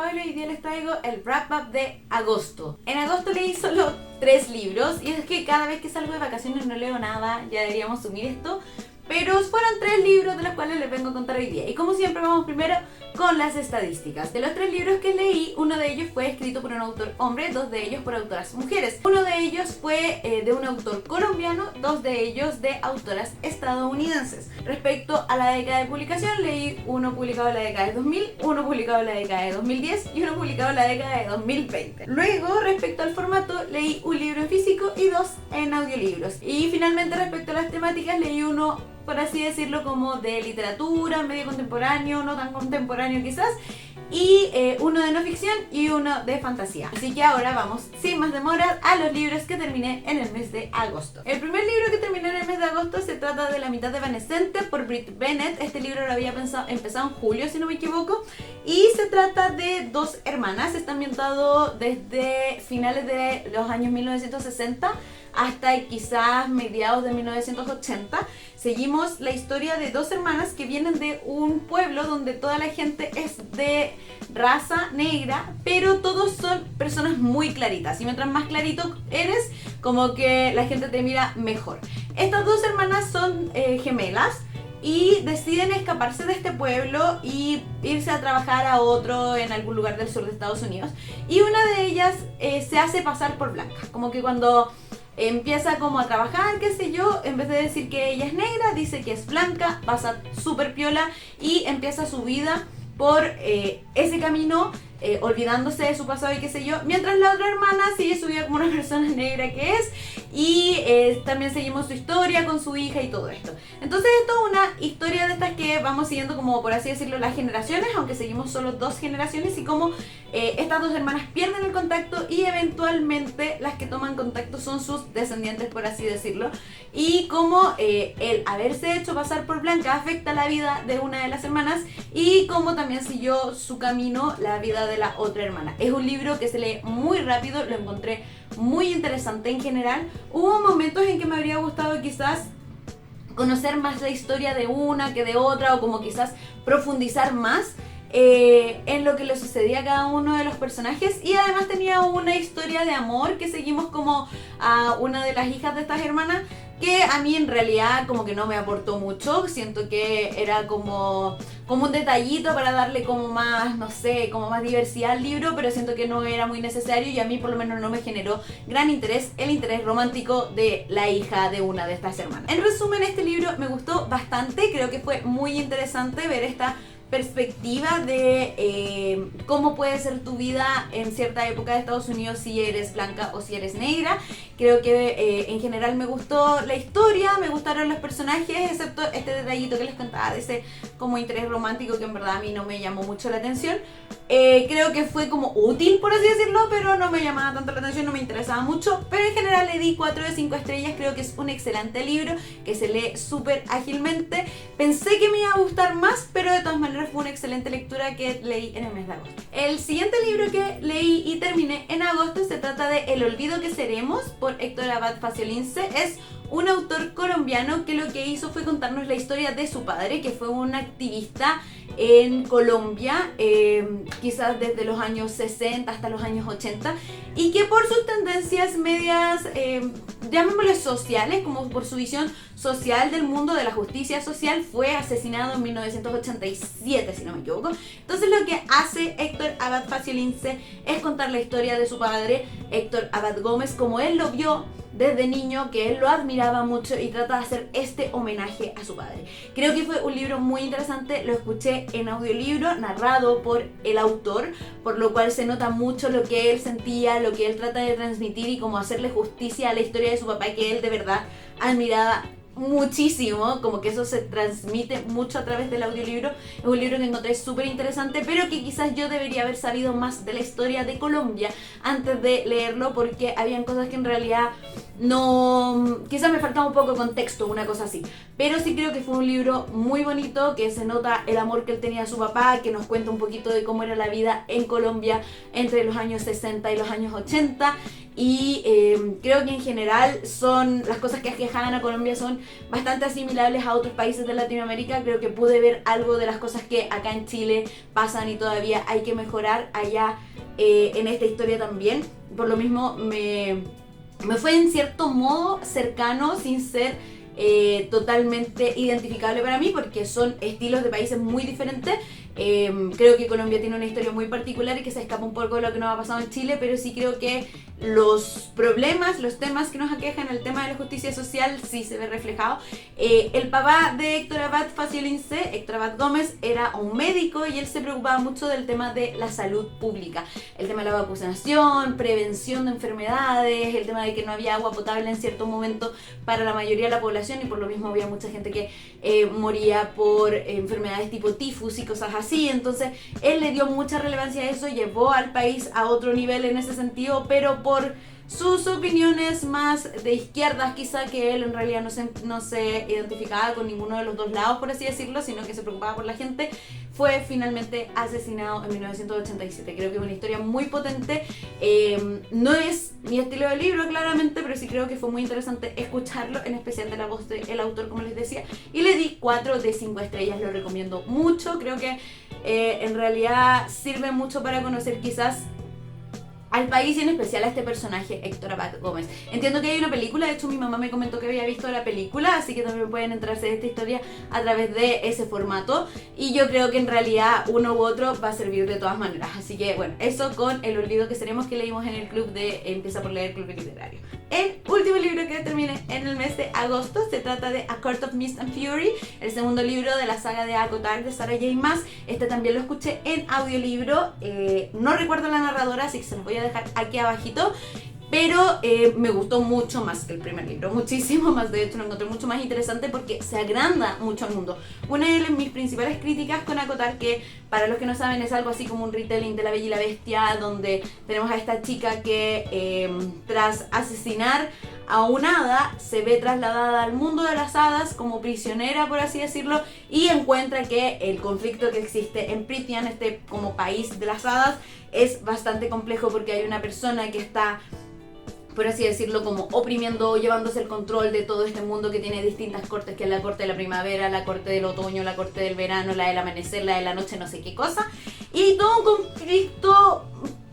Pablo y hoy día les traigo el wrap-up de agosto. En agosto leí solo 3 libros y es que cada vez que salgo de vacaciones no leo nada, ya deberíamos asumir esto. Pero fueron 3 libros de los cuales les vengo a contar hoy día. Y como siempre vamos primero con las estadísticas. De los 3 libros que leí, uno de ellos fue escrito por un autor hombre, 2 de ellos por autoras mujeres. Uno de ellos fue de un autor colombiano, 2 de ellos de autoras estadounidenses. Respecto a la década de publicación, leí uno publicado en la década de 2000, uno publicado en la década de 2010 y uno publicado en la década de 2020. Luego, respecto al formato, leí un libro en físico y 2 en audiolibros. Y finalmente, respecto a las temáticas, leí uno, por así decirlo, como de literatura, medio contemporáneo, no tan contemporáneo quizás, y uno de no ficción y uno de fantasía. Así que ahora vamos, sin más demora, a los libros que terminé en el mes de agosto. El primer libro que terminé en el mes de agosto se trata de La mitad evanescente por Brit Bennett. Este libro lo había empezado en julio, si no me equivoco, y se trata de 2 hermanas. Está ambientado desde finales de los años 1960 hasta quizás mediados de 1980. Seguimos la historia de 2 hermanas que vienen de un pueblo donde toda la gente es de raza negra, pero todos son personas muy claritas, y mientras más clarito eres, como que la gente te mira mejor. Estas 2 hermanas son gemelas y deciden escaparse de este pueblo y irse a trabajar a otro en algún lugar del sur de Estados Unidos, y una de ellas se hace pasar por blanca, como que cuando empieza como a trabajar, qué sé yo, en vez de decir que ella es negra, dice que es blanca, pasa súper piola y empieza su vida por ese camino, olvidándose de su pasado y qué sé yo, mientras la otra hermana sigue su vida como una persona negra que es, y también seguimos su historia con su hija y todo esto. Entonces esto es una historia de estas que vamos siguiendo, como por así decirlo, las generaciones, aunque seguimos solo 2 generaciones, y como estas 2 hermanas pierden el contacto y eventualmente las que toman contacto son sus descendientes, por así decirlo, y como el haberse hecho pasar por blanca afecta la vida de una de las hermanas y como también siguió su camino la vida de la otra hermana. Es un libro que se lee muy rápido, lo encontré muy interesante en general. Hubo momentos en que me habría gustado quizás conocer más la historia de una que de otra, o como quizás profundizar más en lo que le sucedía a cada uno de los personajes, y además tenía una historia de amor que seguimos como a una de las hijas de estas hermanas, que a mí en realidad como que no me aportó mucho. Siento que era como un detallito para darle como más, no sé, como más diversidad al libro, pero siento que no era muy necesario, y a mí por lo menos no me generó gran interés el interés romántico de la hija de una de estas hermanas. En resumen, este libro me gustó bastante, creo que fue muy interesante ver esta perspectiva de cómo puede ser tu vida en cierta época de Estados Unidos si eres blanca o si eres negra. Creo que en general me gustó la historia, me gustaron los personajes, excepto este detallito que les contaba de ese como interés romántico que en verdad a mí no me llamó mucho la atención. Creo que fue como útil, por así decirlo, pero no me llamaba tanto la atención, no me interesaba mucho. Pero en general le di 4 de 5 estrellas, creo que es un excelente libro, que se lee súper ágilmente. Pensé que me iba a gustar más, pero de todas maneras fue una excelente lectura que leí en el mes de agosto. El siguiente libro que leí y terminé en agosto se trata de El olvido que seremos por Héctor Abad Faciolince. Es un autor colombiano que lo que hizo fue contarnos la historia de su padre, que fue un activista en Colombia, quizás desde los años 60 hasta los años 80, y que por sus tendencias medias, llamémosle sociales, como por su visión social del mundo, de la justicia social, fue asesinado en 1987, si no me equivoco. Entonces lo que hace Héctor Abad Faciolince es contar la historia de su padre, Héctor Abad Gómez, como él lo vio desde niño, que él lo admiraba mucho, y trata de hacer este homenaje a su padre. Creo que fue un libro muy interesante, lo escuché en audiolibro narrado por el autor, por lo cual se nota mucho lo que él sentía, lo que él trata de transmitir y cómo hacerle justicia a la historia de su papá, que él de verdad admiraba muchísimo, como que eso se transmite mucho a través del audiolibro. Es un libro que encontré súper interesante, pero que quizás yo debería haber sabido más de la historia de Colombia antes de leerlo, porque habían cosas que en realidad no, quizás me faltaba un poco de contexto, una cosa así. Pero sí creo que fue un libro muy bonito, que se nota el amor que él tenía a su papá, que nos cuenta un poquito de cómo era la vida en Colombia entre los años 60 y los años 80. Y creo que en general son las cosas que aquejaban a Colombia son bastante asimilables a otros países de Latinoamérica. Creo que pude ver algo de las cosas que acá en Chile pasan y todavía hay que mejorar allá en esta historia también. Por lo mismo me fue en cierto modo cercano sin ser totalmente identificable para mí, porque son estilos de países muy diferentes. Creo que Colombia tiene una historia muy particular y que se escapa un poco de lo que nos ha pasado en Chile, pero sí creo que los problemas, los temas que nos aquejan, el tema de la justicia social sí se ve reflejado. El papá de Héctor Abad Faciolince, Héctor Abad Gómez, era un médico y él se preocupaba mucho del tema de la salud pública, el tema de la vacunación, prevención de enfermedades, el tema de que no había agua potable en cierto momento para la mayoría de la población, y por lo mismo había mucha gente que moría por enfermedades tipo tifus y cosas así. Entonces él le dio mucha relevancia a eso, llevó al país a otro nivel en ese sentido, pero por sus opiniones más de izquierdas quizá, que él en realidad no se identificaba con ninguno de los dos lados, por así decirlo, sino que se preocupaba por la gente, fue finalmente asesinado en 1987. Creo que es una historia muy potente. No es mi estilo de libro claramente, pero sí creo que fue muy interesante escucharlo, en especial de la voz del autor, como les decía, y le di 4 de 5 estrellas. Lo recomiendo mucho. Creo que en realidad sirve mucho para conocer quizás al país y en especial a este personaje, Héctor Abad Gómez. Entiendo que hay una película, de hecho mi mamá me comentó que había visto la película, así que también pueden enterarse de esta historia a través de ese formato, y yo creo que en realidad uno u otro va a servir de todas maneras. Así que bueno, eso con El olvido que seremos, que leímos en el club de Empieza por leer, club literario. El último libro que terminé en el mes de agosto se trata de A Court of Mist and Fury, el segundo libro de la saga de ACOTAR de Sarah J. Maas. Este también lo escuché en audiolibro, no recuerdo la narradora, así que se los voy a dejar aquí abajito. Pero me gustó mucho más que el primer libro, muchísimo más. De hecho lo encontré mucho más interesante porque se agranda mucho al mundo. Una de mis principales críticas con ACOTAR, que para los que no saben es algo así como un retelling de La Bella y la Bestia, donde tenemos a esta chica que tras asesinar a un hada se ve trasladada al mundo de las hadas como prisionera, por así decirlo, y encuentra que el conflicto que existe en Prythian, este como país de las hadas, es bastante complejo porque hay una persona que está, por así decirlo, como oprimiendo, llevándose el control de todo este mundo que tiene distintas cortes, que es la corte de la primavera, la corte del otoño, la corte del verano, la del amanecer, la de la noche, no sé qué cosa, y todo un conflicto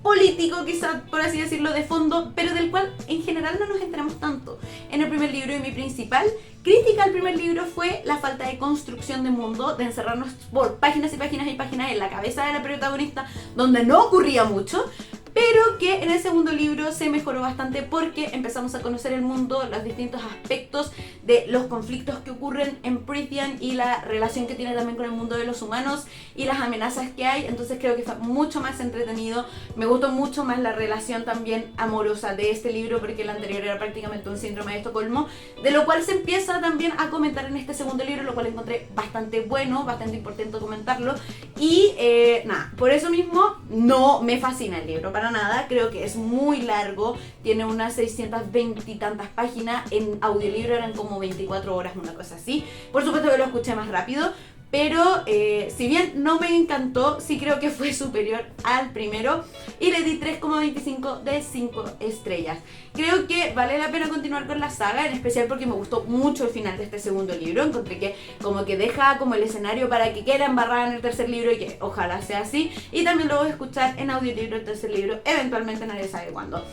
político quizá, por así decirlo, de fondo, pero del cual en general no nos enteramos tanto en el primer libro. Y mi principal crítica al primer libro fue la falta de construcción de mundo, de encerrarnos por páginas y páginas y páginas en la cabeza de la protagonista, donde no ocurría mucho, pero que en el segundo libro se mejoró bastante porque empezamos a conocer el mundo, los distintos aspectos de los conflictos que ocurren en Prythian y la relación que tiene también con el mundo de los humanos y las amenazas que hay. Entonces creo que fue mucho más entretenido. Me gustó mucho más la relación también amorosa de este libro, porque el anterior era prácticamente un síndrome de Estocolmo, de lo cual se empieza también a comentar en este segundo libro, lo cual encontré bastante bueno, bastante importante comentarlo. Y nada, por eso mismo no me fascina el libro para nada. Creo que es muy largo, tiene unas 620 y tantas páginas, en audiolibro eran como 24 horas, una cosa así. Por supuesto que lo escuché más rápido, pero si bien no me encantó, sí creo que fue superior al primero y le di 3,25 de 5 estrellas. Creo que vale la pena continuar con la saga, en especial porque me gustó mucho el final de este segundo libro. Encontré que como que deja como el escenario para que quede embarrada en el tercer libro, y que ojalá sea así. Y también lo voy a escuchar en audiolibro el tercer libro, eventualmente, nadie sabe cuándo.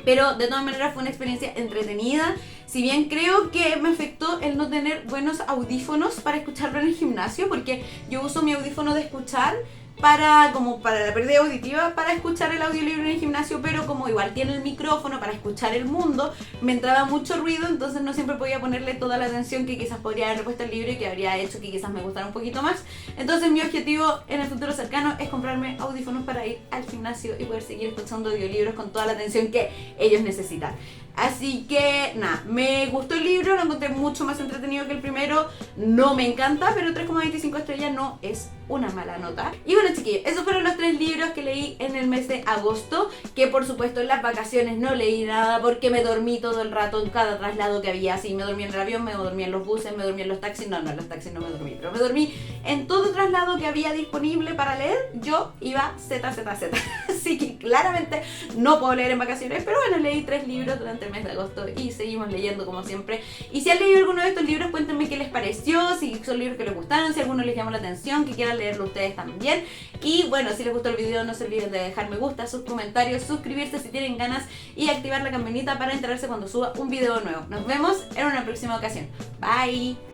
Pero de todas maneras fue una experiencia entretenida. Si bien creo que me afectó el no tener buenos audífonos para escucharlo en el gimnasio, porque yo uso mi audífono de escuchar para la pérdida auditiva, para escuchar el audiolibro en el gimnasio, pero como igual tiene el micrófono para escuchar el mundo, me entraba mucho ruido, entonces no siempre podía ponerle toda la atención que quizás podría haber puesto al libro y que habría hecho que quizás me gustara un poquito más. Entonces mi objetivo en el futuro cercano es comprarme audífonos para ir al gimnasio y poder seguir escuchando audiolibros con toda la atención que ellos necesitan. Así que nada, me gustó el libro, lo encontré mucho más entretenido que el primero. No me encanta, pero 3,25 estrellas no es una mala nota. Y bueno, chiquillos, esos fueron los 3 libros que leí en el mes de agosto, que por supuesto en las vacaciones no leí nada porque me dormí todo el rato en cada traslado que había. Así me dormí en el avión, me dormí en los buses, me dormí en los taxis. No, en los taxis no me dormí, pero me dormí en todo traslado que había disponible para leer. Yo iba ZZZ. así que claramente no puedo leer en vacaciones, pero bueno, leí 3 libros durante el mes de agosto y seguimos leyendo como siempre. Y si han leído alguno de estos libros, cuéntenme qué les pareció, si son libros que les gustaron, si alguno les llamó la atención, que quieran leerlo ustedes también. Y bueno, si les gustó el video, no se olviden de dejar me gusta, sus comentarios, suscribirse si tienen ganas y activar la campanita para enterarse cuando suba un video nuevo. Nos vemos en una próxima ocasión. Bye.